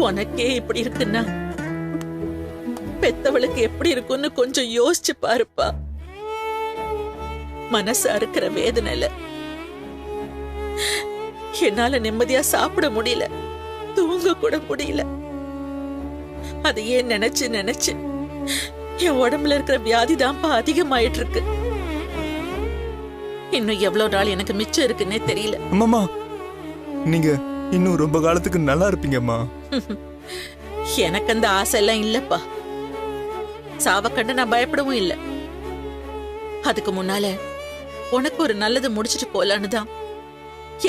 உனக்கே இப்படி இருக்குன்னா பெத்தவளுக்கு எப்படி இருக்கும்னு கொஞ்சம் யோசிச்சு பாருப்பா. மனசா இருக்கிற வேதனையில என்னால நிம்மதியா சாப்பிட முடியல, தூங்க கூட முடியல. அதையே நினைச்சு நினைச்சு என் உடம்புல இருக்கிற வியாதி தான்ப்பா அதிகமாயிட்டு இருக்கு. இன்னும் எவ்வளவு நாள் எனக்கு மிச்சம் இருக்குன்னே தெரியல. அம்மா, நீங்க இன்னும் ரொம்ப காலத்துக்கு நல்லா இருப்பீங்கம்மா. எனக்கு அந்த ஆசை எல்லாம் இல்லப்பா. சாவ கண்டு நான் பயப்படவும் இல்லை. அதுக்கு முன்னால உனக்கு ஒரு நல்லது முடிச்சிட்டு போலான்னு தான்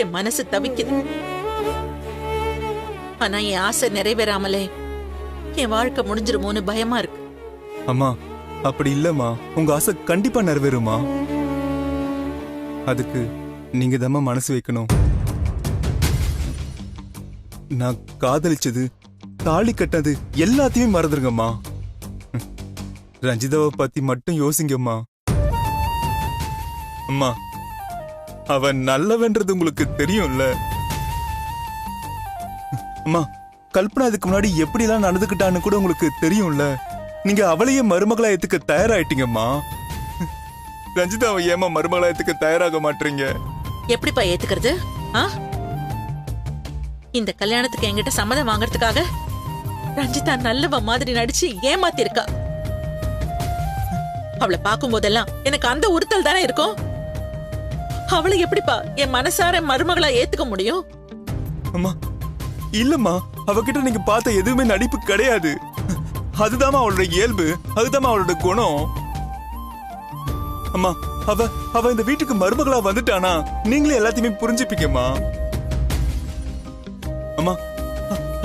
என் மனசு தவிக்குது. ஆனா என் ஆசை நிறைவேறாமலே என் வாழ்க்கை முடிஞ்சிருமோன்னு பயமா இருக்கு. அம்மா, அப்படி இல்லம்மா. உங்க ஆசை கண்டிப்பா நிறைவேறுமா. அதுக்கு நீங்க தாம்மா மனசு வைக்கணும். நான் காதலிச்சது, தாலி கட்டது எல்லாத்தையும் மறந்துருங்கம்மா. ரஞ்சிதாவை பத்தி மட்டும் யோசிங்கம்மா. அம்மா, அவன் நல்லவன்றது உங்களுக்கு தெரியும்ல. அம்மா, கல்பனா இதுக்கு முன்னாடி எப்படி எல்லாம் நடந்துக்கிட்டான்னு கூட உங்களுக்கு தெரியும்ல. நீங்க அவளையே மருமகளா ஏத்துக்க தயாராயிட்டீங்கம்மா. ரஞ்சிதாவை ஏமா மருமகளா ஏத்துக்க தயாராக மாட்டீங்க? எப்படிப்பா ஏத்துக்கிறது? இந்த கல்யாணத்துக்கு என்கிட்ட சம்மதம் வாங்கறதுக்காக ரஞ்சிதா நல்லவ மாதிரி நடிச்சு ஏமாத்தி இருக்கா. அவளை பார்க்கும் போதெல்லாம் எனக்கு அந்த உறுத்தல் தானே இருக்கும். அவளை எப்படிப்பா என் மனசார மருமகளா ஏத்துக்க முடியும்? அம்மா, இல்லம்மா. அவகிட்ட நீங்க பார்த்த எதுவுமே நடிப்பு கிடையாது. அதுதான் அவளோட இயல்பு, அதுதான் அவளோட குணம். அம்மா, அவ இந்த வீட்டுக்கு மருமகளா வந்துட்டானா நீங்களே எல்லாத்தையுமே புரிஞ்சுப்பீங்கம்மா. அம்மா,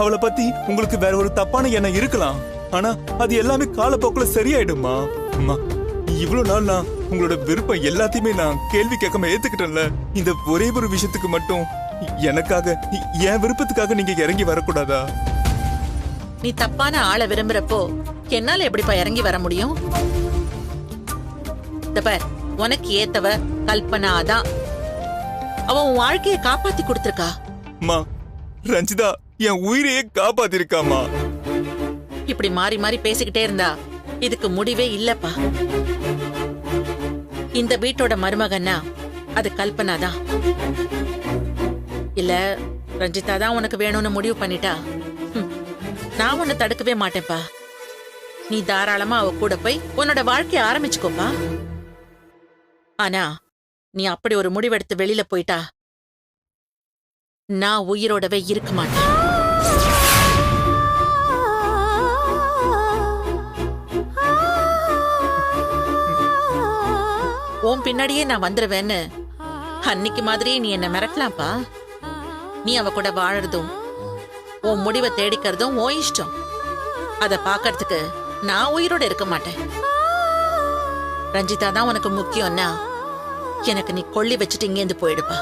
அவளை பத்தி உங்களுக்கு வேற ஒரு தப்பான எண்ணம் இருக்கலாம். ஆனா அது எல்லாமே காலப்போக்குல சரியாயிடுமா. அம்மா, இவ்வளவு நாள் நான் உங்களோட விருப்பம் எல்லாத்தையுமே நான் கேள்வி கேட்காம ஏத்துக்கிட்டேன்ல. இந்த ஒரே ஒரு விஷயத்துக்கு மட்டும் எனக்காக, என் விருப்பத்துக்காக நீங்க இறங்கி வரக்கூடாதா? நீ தப்பான ஆளை விரும்புறப்போ என்னால எப்படிப்பா இறங்கி வர முடியும்? உனக்கு ஏத்தவ கல்பனா தான். அவ உன் வாழ்க்கையை காப்பாத்தி கொடுத்திருக்கா. அம்மா, ரஞ்சிதா என் உயிரையே காப்பாத்திருக்காமா. இப்படி மாறி மாறி பேசிக்கிட்டே இருந்தா இதுக்கு முடிவே இல்லப்பா. இந்த வீட்டோட மருமகன்னா அது கல்பனா தான். இல்ல ரஞ்சிதா தான் உனக்கு வேணும்னு முடிவு பண்ணிட்டா நான் உன்னை தடுக்கவே மாட்டேன்ப்பா. நீ தாராளமா அவ கூட போய் உன்னோட வாழ்க்கைய ஆரம்பிச்சுக்கோப்பா. ஆனா நீ அப்படி ஒரு முடிவெடுத்து வெளியில போயிட்டா நான் உயிரோடவே இருக்க மாட்டேன். உன் பின்னாடியே நான் வந்துருவேன்னு அன்னைக்கு மாதிரியே நீ என்ன மிரட்டலாம்ப்பா. நீ அவ கூட வாழறதும் உன் முடிவை தேடிக்கிறதும் உன் இஷ்டம். அத பாக்கறதுக்கு நான் உயிரோட இருக்க மாட்டேன். ரஞ்சிதா தான் உனக்கு முக்கியம்னா எனக்கு நீ கொள்ளி வச்சுட்டு இங்கேருந்து போயிடுப்பா.